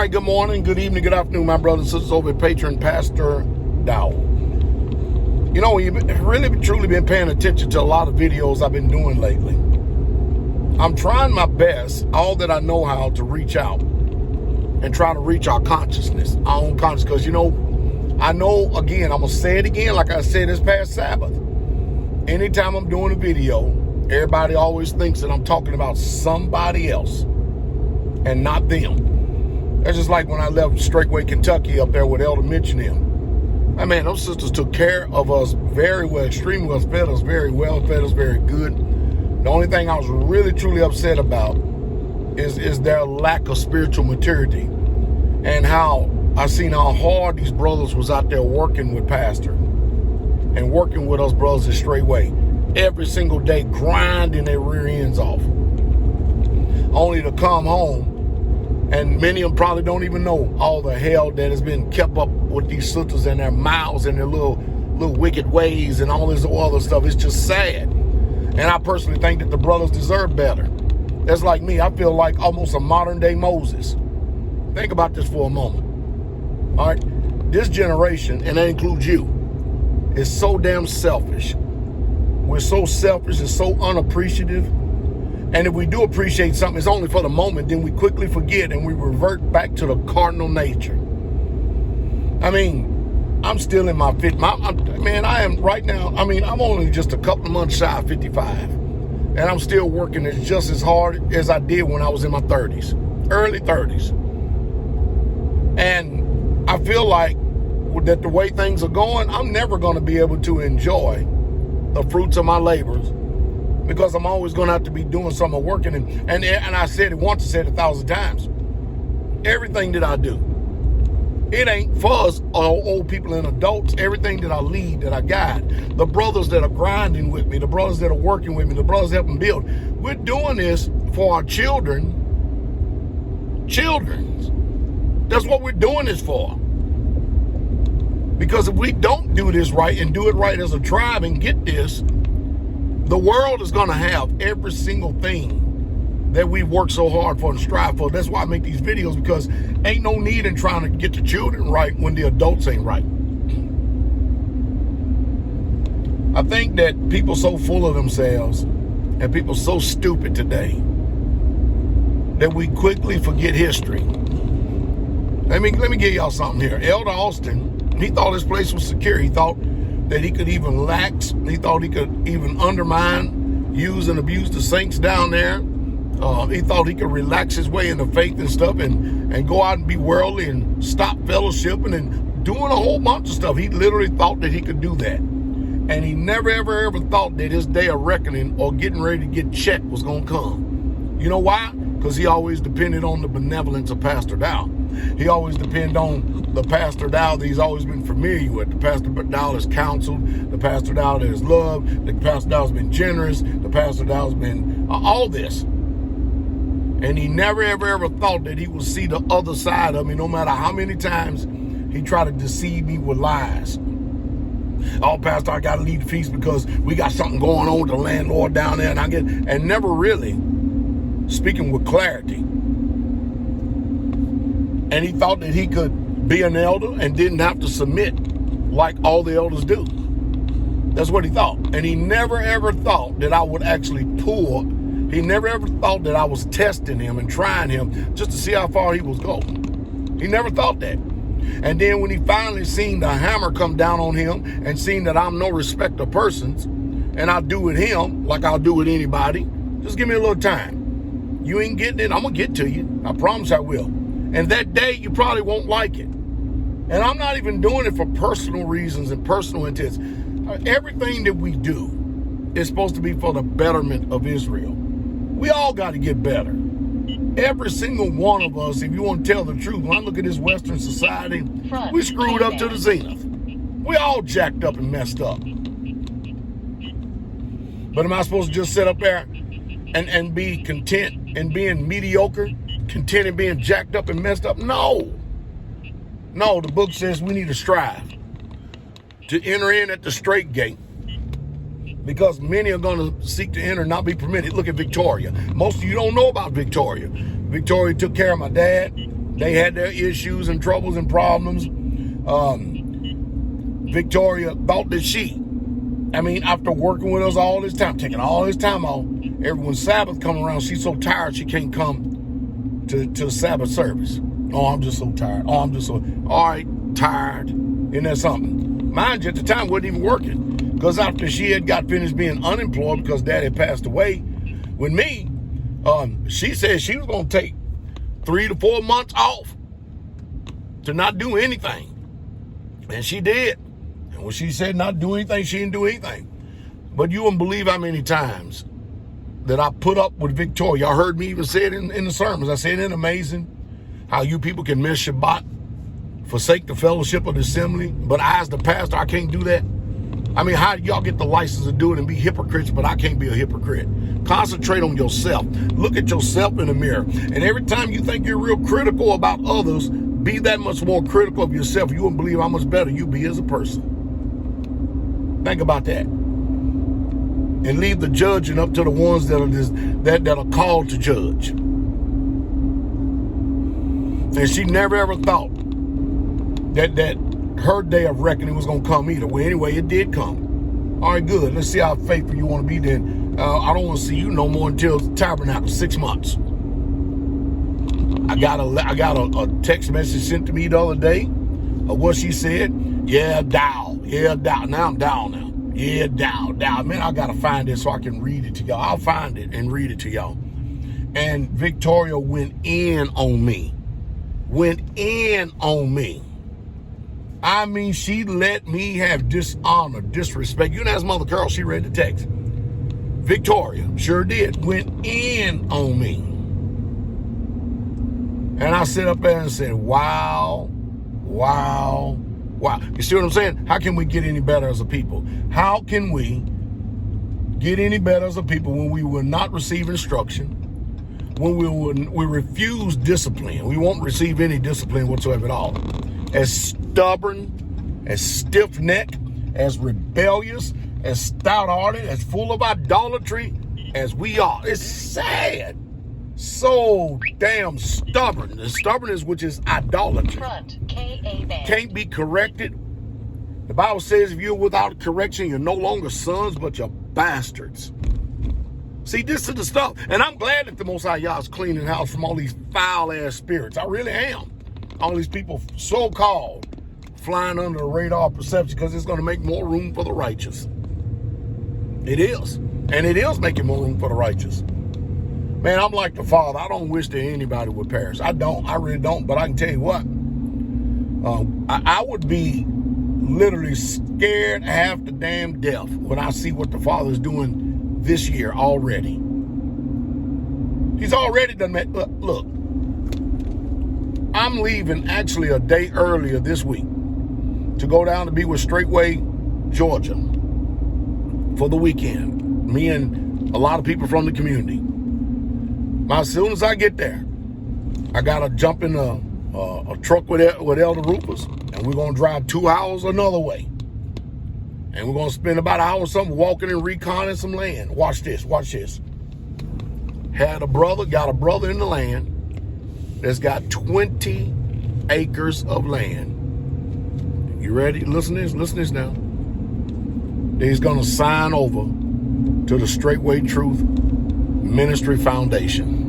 right, good morning, good evening, good afternoon, my brothers and sisters over at Patron Pastor Dowell. You know, you've really truly been paying attention to a lot of videos I've been doing lately. I'm trying my best, all that I know how, to reach out and try to reach our consciousness, our own consciousness. Because, you know, I know, again, I'm going to say it again like I said this past Sabbath. Anytime I'm doing a video, everybody always thinks that I'm talking about somebody else and not them. That's just like when I left Straightway, Kentucky up there with Elder Mitch and him. I mean, those sisters took care of us very well, extremely well, fed us very well, fed us very good. The only thing I was really, truly upset about is their lack of spiritual maturity and how I seen how hard these brothers was out there working with Pastor and working with us brothers at Straightway every single day, grinding their rear ends off, only to come home. And many of them probably don't even know all the hell that has been kept up with these sisters and their mouths and their little wicked ways and all this other stuff. It's just sad. And I personally think that the brothers deserve better. That's like me. I feel like almost a modern day Moses. Think about this for a moment. All right. This generation, and that includes you, is so damn selfish. We're so selfish and so unappreciative. And if we do appreciate something, it's only for the moment. Then we quickly forget and we revert back to the cardinal nature. I mean, I'm still in my 50s. Man, I am right now. I mean, I'm only just a couple of months shy of 55. And I'm still working just as hard as I did when I was in my 30s, early 30s. And I feel like that the way things are going, I'm never going to be able to enjoy the fruits of my labors, because I'm always going to have to be doing something, working. And I said it once, I said it 1,000 times. Everything that I do, it ain't for us old people and adults. Everything that I lead, that I guide, the brothers that are grinding with me, the brothers that are working with me, the brothers helping build, we're doing this for our children. That's what we're doing this for. Because if we don't do this right and do it right as a tribe and get this, the world is going to have every single thing that we work so hard for and strive for. That's why I make these videos, because ain't no need in trying to get the children right when the adults ain't right. I think that people so full of themselves and people so stupid today that we quickly forget history. Let me give y'all something here. Elder Austin, he thought his place was secure. He thought that he could even lax. He thought he could even undermine, use and abuse the saints down there. He thought he could relax his way into faith and stuff and go out and be worldly and stop fellowshipping and doing a whole bunch of stuff. He literally thought that he could do that. And he never, ever thought that his day of reckoning or getting ready to get checked was going to come. You know why? Because he always depended on the benevolence of Pastor Dowell. He always depended on the Pastor Dowell that he's always been familiar with. The Pastor Dowell has counseled, the Pastor Dowell that has loved, the Pastor Dowell has been generous, the Pastor Dowell has been all this. And he never, ever thought that he would see the other side of me, no matter how many times he tried to deceive me with lies. Oh, Pastor, I got to leave the feast because we got something going on with the landlord down there. And never really speaking with clarity. And he thought that he could be an elder and didn't have to submit like all the elders do. That's what he thought. And he never, ever thought that I would actually pull. He never, ever thought that I was testing him and trying him just to see how far he was going. He never thought that. And then when he finally seen the hammer come down on him and seen that I'm no respecter of persons and I do with him like I'll do with anybody, just give me a little time. You ain't getting it, I'm going to get to you. I promise I will. And that day, you probably won't like it. And I'm not even doing it for personal reasons and personal intents. Everything that we do is supposed to be for the betterment of Israel. We all got to get better. Every single one of us, if you want to tell the truth, when I look at this Western society, we screwed up to the zenith. We all jacked up and messed up. But am I supposed to just sit up there and be content and being mediocre? Content in being jacked up and messed up? No, the book says we need to strive to enter in at the straight gate, because many are going to seek to enter and not be permitted. Look at Victoria. Most of you don't know about Victoria. Victoria took care of my dad. They had their issues and troubles and problems. Victoria thought that after working with us all this time, taking all this time off, everyone's Sabbath come around, she's so tired she can't come to Sabbath service. Oh, I'm just so tired. Oh, I'm just so, all right, tired. Isn't that something? Mind you, at the time, wasn't even working. Because after she had got finished being unemployed because Daddy passed away, with me, she said she was going to take 3 to 4 months off to not do anything. And she did. And when she said not do anything, she didn't do anything. But you wouldn't believe how many times that I put up with Victoria. Y'all heard me even say it in the sermons. I said, isn't it amazing how you people can miss Shabbat, forsake the fellowship of the assembly, but I, as the pastor, I can't do that? I mean, how do y'all get the license to do it and be hypocrites, but I can't be a hypocrite? Concentrate on yourself. Look at yourself in the mirror. And every time you think you're real critical about others, be that much more critical of yourself. You wouldn't believe how much better you be as a person. Think about that. And leave the judging up to the ones that are called to judge. And she never ever thought that her day of reckoning was going to come either. Well, anyway, it did come. All right, good. Let's see how faithful you want to be then. I don't want to see you no more until Tabernacle, 6 months. I got a text message sent to me the other day of what she said. Yeah, Dow. Now I'm down now. Yeah, Dow. Man, I got to find it so I can read it to y'all. I'll find it and read it to y'all. And Victoria went in on me. I mean, she let me have dishonor, disrespect. You can ask Mother Carol, she read the text. Victoria sure did, went in on me. And I sit up there and said, wow. You see what I'm saying? How can we get any better as a people? How can we get any better as a people when we will not receive instruction, when we refuse discipline? We won't receive any discipline whatsoever at all. As stubborn, as stiff-necked, as rebellious, as stout-hearted, as full of idolatry as we are. It's sad. So damn stubborn. The stubbornness, which is idolatry, can't be corrected. The Bible says if you're without correction, you're no longer sons, but you're bastards. See, this is the stuff. And I'm glad that the Most High Yah is cleaning house from all these foul-ass spirits. I really am. All these people so-called flying under the radar perception because it's going to make more room for the righteous. It is. And it is making more room for the righteous. Man, I'm like the Father. I don't wish that anybody would perish. I really don't. But I can tell you what. I would be literally scared half to damn death when I see what the Father is doing this year already. He's already done that. Look, I'm leaving actually a day earlier this week to go down to be with Straightway, Georgia for the weekend. Me and a lot of people from the community. As soon as I get there, I got to jump in a truck with Elder Rufus, and we're going to drive 2 hours another way. And we're going to spend about an hour or something walking and reconning some land. Watch this. Got a brother in the land that's got 20 acres of land. You ready? Listen to this now. Then he's going to sign over to the Straightway Truth Ministry Foundation.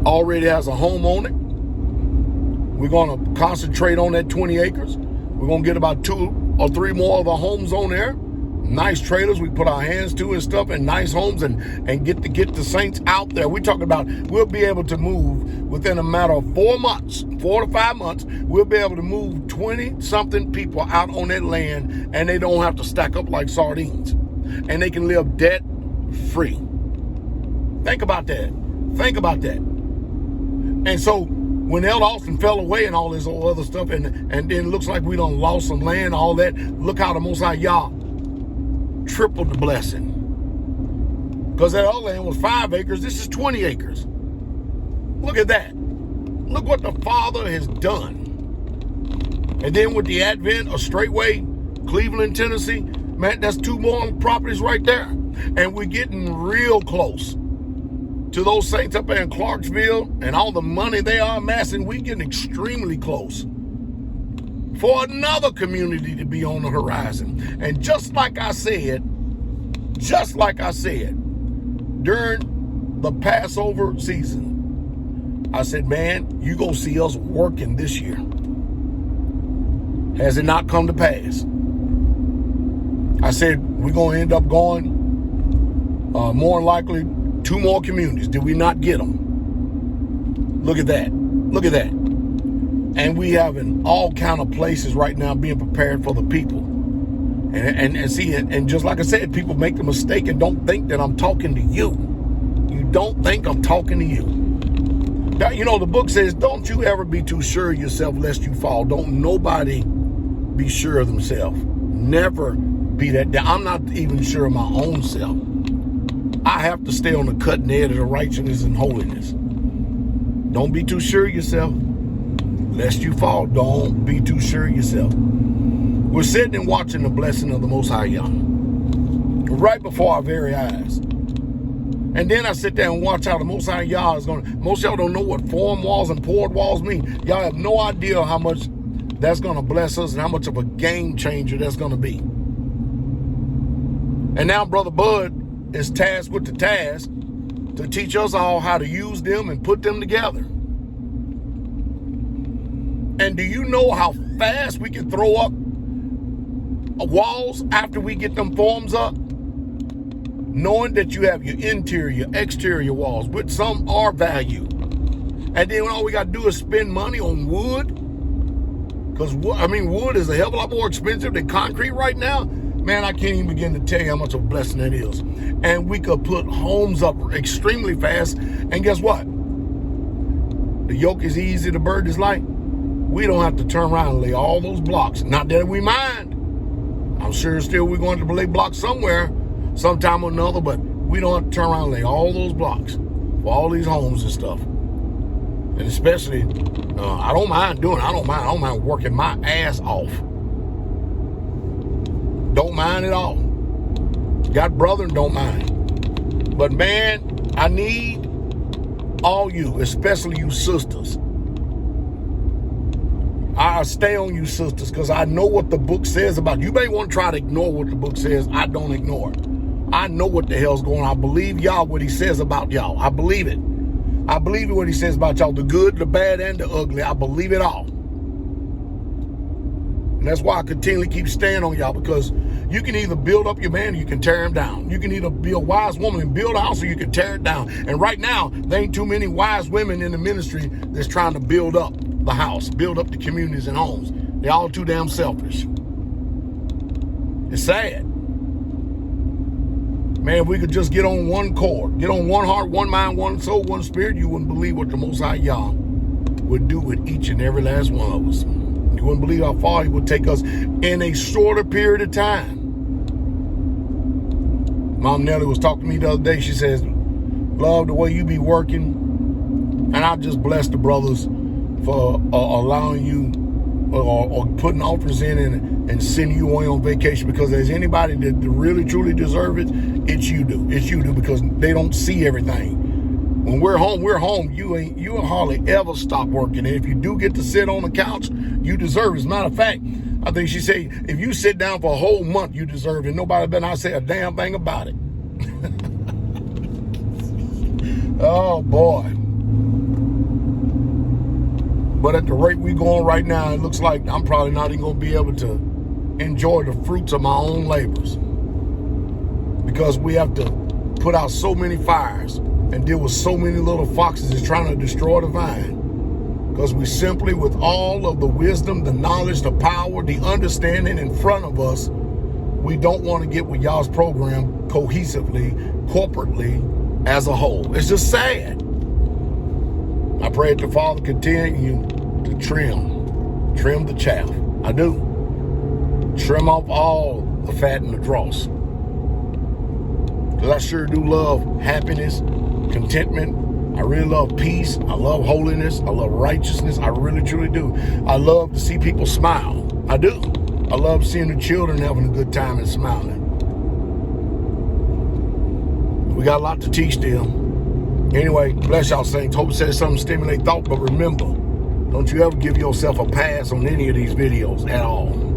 Already has a home on it. We're going to concentrate on that 20 acres. We're going to get about 2 or 3 more of the homes on there. Nice trailers we put our hands to and stuff, and nice homes, and get the saints out there. We're talking about we'll be able to move within a matter of 4 to 5 months. We'll be able to move 20-something people out on that land, and they don't have to stack up like sardines. And they can live debt-free. Think about that. And so when Elder Austin fell away and all this other stuff, and then it looks like we done lost some land, all that, look how the Most High Yah tripled the blessing. Because that other land was 5 acres. This is 20 acres. Look at that. Look what the Father has done. And then with the advent of Straightway, Cleveland, Tennessee, man, that's 2 more properties right there. And we're getting real close to those saints up there in Clarksville and all the money they are amassing, we getting extremely close for another community to be on the horizon. And just like I said, during the Passover season, I said, man, you gonna see us working this year. Has it not come to pass? I said, we're gonna end up going more than likely 2 more communities. Did we not get them? Look at that. Look at that. And we having all kind of places right now being prepared for the people. And see, and just like I said, people make the mistake and don't think that I'm talking to you. You don't think I'm talking to you. Now, you know, the book says, don't you ever be too sure of yourself lest you fall. Don't nobody be sure of themselves. Never be that. I'm not even sure of my own self. I have to stay on the cutting edge of righteousness and holiness. Don't be too sure of yourself, lest you fall. Don't be too sure of yourself. We're sitting and watching the blessing of the Most High Yah right before our very eyes. And then I sit there and watch how the Most High Yah is going to, most of y'all don't know what form walls and poured walls mean. Y'all have no idea how much that's going to bless us and how much of a game changer that's going to be. And now Brother Bud is tasked with the task to teach us all how to use them and put them together. And do you know how fast we can throw up walls after we get them forms up? Knowing that you have your interior, exterior walls, which some are value. And then all we got to do is spend money on wood. Because, I mean, wood is a hell of a lot more expensive than concrete right now. Man, I can't even begin to tell you how much of a blessing that is. And we could put homes up extremely fast. And guess what? The yoke is easy, the burden is light. We don't have to turn around and lay all those blocks. Not that we mind. I'm sure still we're going to lay blocks somewhere, sometime or another, but we don't have to turn around and lay all those blocks for all these homes and stuff. And especially, I don't mind working my ass off. Don't mind at all. Got brethren, don't mind. But man, I need all you, especially you sisters. I stay on you sisters because I know what the book says about you. You may want to try to ignore what the book says. I don't ignore it. I know what the hell's going on. I believe y'all what he says about y'all. I believe it. I believe what he says about y'all. The good, the bad, and the ugly. I believe it all. And that's why I continually keep staying on y'all, because you can either build up your man or you can tear him down. You can either be a wise woman and build a house or you can tear it down. And right now, there ain't too many wise women in the ministry that's trying to build up the house, build up the communities and homes. They're all too damn selfish. It's sad. Man, if we could just get on one chord, get on one heart, one mind, one soul, one spirit, you wouldn't believe what the Most High Yah would do with each and every last one of us. You wouldn't believe how far he would take us in a shorter period of time. Mom Nellie was talking to me the other day. She says, love the way you be working. And I just bless the brothers for allowing you or putting offers in and sending you on vacation, because there's anybody that really truly deserve it, it's you do. It's you do, because they don't see everything. When we're home, we're home. You hardly ever stop working. And if you do get to sit on the couch, you deserve it. As a matter of fact, I think she said, if you sit down for a whole month, you deserve it. Nobody better not say a damn thing about it. Oh, boy. But at the rate we're going right now, it looks like I'm probably not even going to be able to enjoy the fruits of my own labors, because we have to put out so many fires and deal with so many little foxes that's trying to destroy the vine. Because we simply, with all of the wisdom, the knowledge, the power, the understanding in front of us, we don't want to get with y'all's program cohesively, corporately, as a whole. It's just sad. I pray that the Father continue to trim the chaff. I do. Trim off all the fat and the dross. Because I sure do love happiness, contentment. I really love peace. I love holiness. I love righteousness. I really, truly do. I love to see people smile. I do. I love seeing the children having a good time and smiling. We got a lot to teach them. Anyway, bless y'all saints. Hope it says something to stimulate thought, but remember, don't you ever give yourself a pass on any of these videos at all.